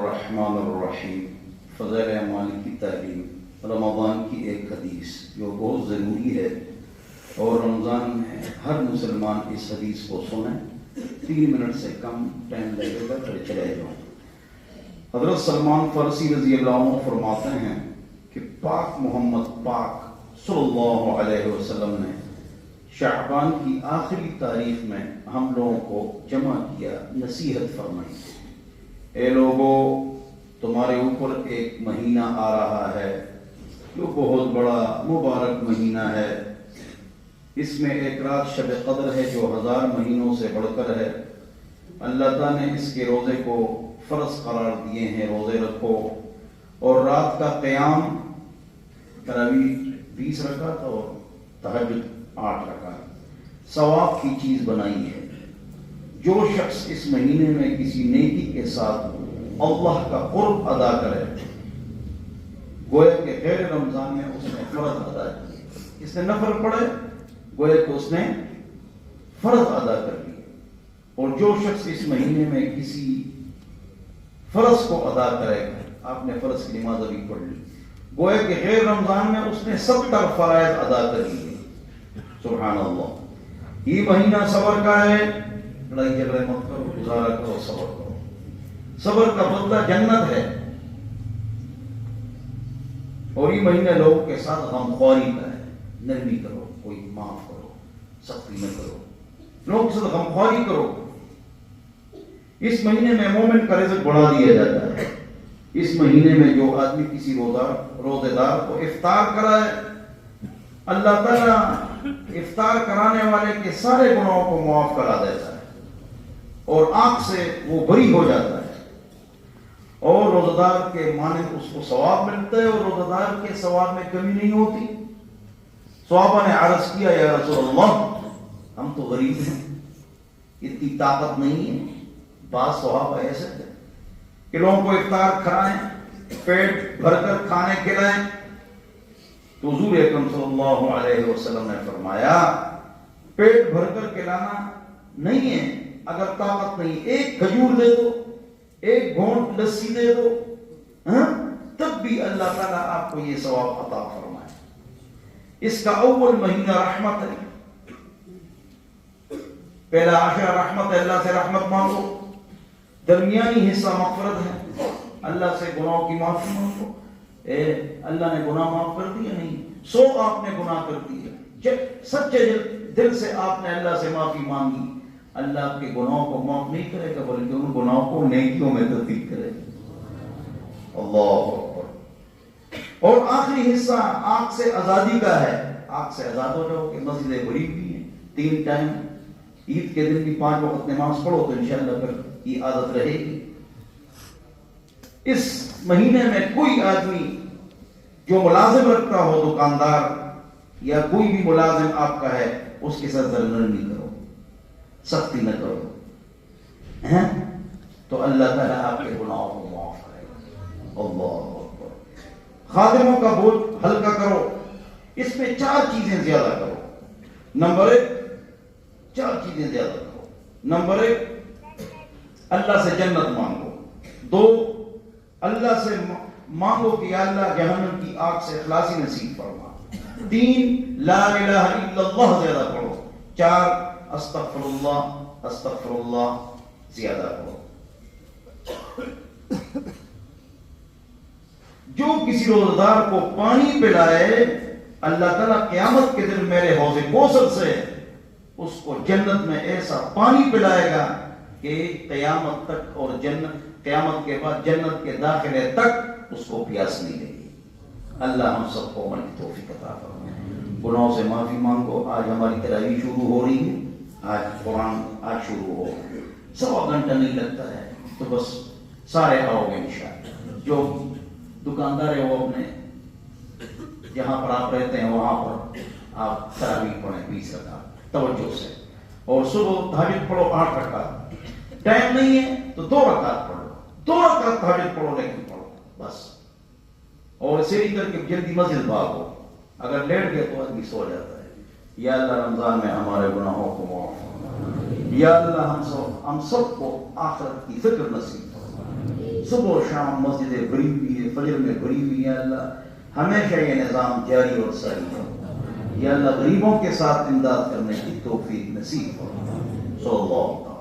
الرحمن الرحیم۔ فضائل اعمال کی تعلیم، رمضان کی ایک حدیث جو بہت ضروری ہے اور رمضان میں ہر مسلمان اس حدیث کو سنیں۔ 3 منٹ سے کم ٹائم لگے گا پھر چلے جاؤں۔ حضرت سلمان فارسی رضی اللہ عنہ فرماتے ہیں کہ پاک محمد پاک صلی اللہ علیہ وسلم نے شعبان کی آخری تاریخ میں ہم لوگوں کو جمع کیا، نصیحت فرمائی، اے لوگو تمہارے اوپر ایک مہینہ آ رہا ہے جو بہت بڑا مبارک مہینہ ہے، اس میں ایک رات شب قدر ہے جو 1000 مہینوں سے بڑھ کر ہے۔ اللہ تعالیٰ نے اس کے روزے کو فرض قرار دیے ہیں، روزے رکھو، اور رات کا قیام تراویح 20 رکعت اور تہجد 8 رکعت ثواب کی چیز بنائی ہے۔ جو شخص اس مہینے میں کسی نیکی کے ساتھ اللہ کا قرب ادا کرے، گویا کہ غیر رمضان میں اس نے فرض ادا کیا، اس نے نفل پڑھے گویا کہ اس نے فرض ادا کر لی، اور جو شخص اس مہینے میں کسی فرض کو ادا کرے گا، آپ نے فرض کی نماز ابھی پڑھ لی، گویا کہ غیر رمضان میں اس نے 70 فرائض ادا کر لیے۔ سبحان اللہ۔ یہ مہینہ صبر کا ہے، لڑائی جھگڑے مت کرو، گزارا کرو، صبر کرو۔ صبر کا بدلہ جنت ہے، اور یہ مہینہ لوگوں کے ساتھ غمخواری کا ہے۔ نرمی کرو، کوئی معاف کرو، سختی نہ کرو، لوگوں کے ساتھ غمخواری کرو۔ اس مہینے میں مومن کا رزق بڑھا دیا جاتا ہے۔ اس مہینے میں جو آدمی کسی روزے دار کو افطار کرائے، اللہ تعالیٰ افطار کرانے والے کے سارے گناہوں کو معاف کرا دیتا ہے، اور آنکھ سے وہ بری ہو جاتا ہے، اور روزہ دار کے مانند اس کو ثواب ملتا ہے، اور روزہ دار کے ثواب میں کمی نہیں ہوتی۔ صحابہ نے عرض کیا، یا رسول اللہ ہم تو غریب ہیں، اتنی طاقت نہیں ہے۔ بعض صحابہ ایسے تھے کہ لوگوں کو افطار کھلائیں، پیٹ بھر کر کھانے کھلائیں، تو حضور اکرم صلی اللہ علیہ وسلم نے فرمایا پیٹ بھر کر کھلانا نہیں ہے، اگر طاقت نہیں، ایک کھجور دے دو، ایک گھونٹ لسی دے دو، تب بھی اللہ تعالیٰ آپ کو یہ ثواب عطا فرمائے۔ اس کا اول مہینہ رحمت ہے، پہلا عشرہ رحمت ہے، اللہ سے رحمت مانگو۔ درمیانی حصہ مغفرت ہے، اللہ سے گناہوں کی معافی مانگو۔ اللہ نے گناہ معاف کر دیا نہیں، 100 آپ نے گناہ کر دیے، جب سچے دل سے آپ نے اللہ سے معافی مانگی، اللہ آپ کے گناہوں کو معاف نہیں کرے گا، بلکہ ان گناہوں کو نیکیوں میں تبدیل کرے گا۔ اللہ اکبر۔ اور آخری حصہ آنکھ سے آزادی کا ہے، آنکھ سے آزاد ہو جاؤ کہ مسجدیں بھری ہوئی ہیں، 3 ٹائم، عید کے دن بھی 5 وقت نماز پڑھو تو انشاءاللہ پھر یہ عادت رہے گی۔ اس مہینے میں کوئی آدمی جو ملازم رکھتا ہو، دکاندار یا کوئی بھی ملازم آپ کا ہے، اس کے ساتھ نرمی کرو، سختی نہ کرو، تو اللہ تعالیٰ آپ کے گناہوں کو معاف کرے گا۔ اللہ اکبر۔ خادموں کا بوجھ ہلکا کرو، اس میں 4 چیزیں زیادہ کرو۔ نمبر 1، 4 چیزیں زیادہ کرو۔ نمبر 1، اللہ سے جنت مانگو۔ 2، اللہ سے مانگو کہ یا اللہ جہنم کی آگ سے خلاصی نصیب فرما۔ 3، لا الہ الا اللہ زیادہ پڑھو۔ 4، استغفر اللہ زیادہ پڑھو۔ جو کسی روزہ دار کو پانی پلائے، اللہ تعالیٰ قیامت کے دن میرے حوض کوثر سے اس کو جنت میں ایسا پانی پلائے گا کہ قیامت تک، اور قیامت کے بعد جنت کے داخلے تک اس کو پیاس نہیں لگے گی۔ اللہ ہم سب کو عمل کی توفیق عطا فرمائے۔ گناہوں سے معافی مانگو۔ آج ہماری تراویح شروع ہو رہی ہے، آج قرآن آج شروع ہو، 1.25 گھنٹہ نہیں لگتا ہے، تو بس سارے آؤ گے انشاءاللہ۔ جو دکاندار ہے وہ اپنے جہاں پر آپ رہتے ہیں وہاں پر آپ تراویح پڑھیں 20 رکعت توجہ سے، اور صبح تہجد پڑھو 8 رکعت۔ ٹائم نہیں ہے تو 2 رکعت پڑھو، 2 رکعت تہجد پڑھو، لیکن پڑھو بس، اور سیری کر کے جلدی مسجد بھاگو۔ اگر لیٹ گئے تو آدمی سو جاتا ہے۔ یا اللہ رمضان میں ہمارے گناہوں کو معاف فرما۔ یا اللہ ہم سب کو آخرت کی فکر نصیب فرما۔ صبح و شام مسجدیں بھری ہوئی ہیں، فجر میں بھری ہوئی ہیں، اللہ ہمیشہ یہ نظام جاری اور ساری ہو. یا اللہ غریبوں کے ساتھ امداد کرنے کی توفیق نصیب ہو. صلی اللہ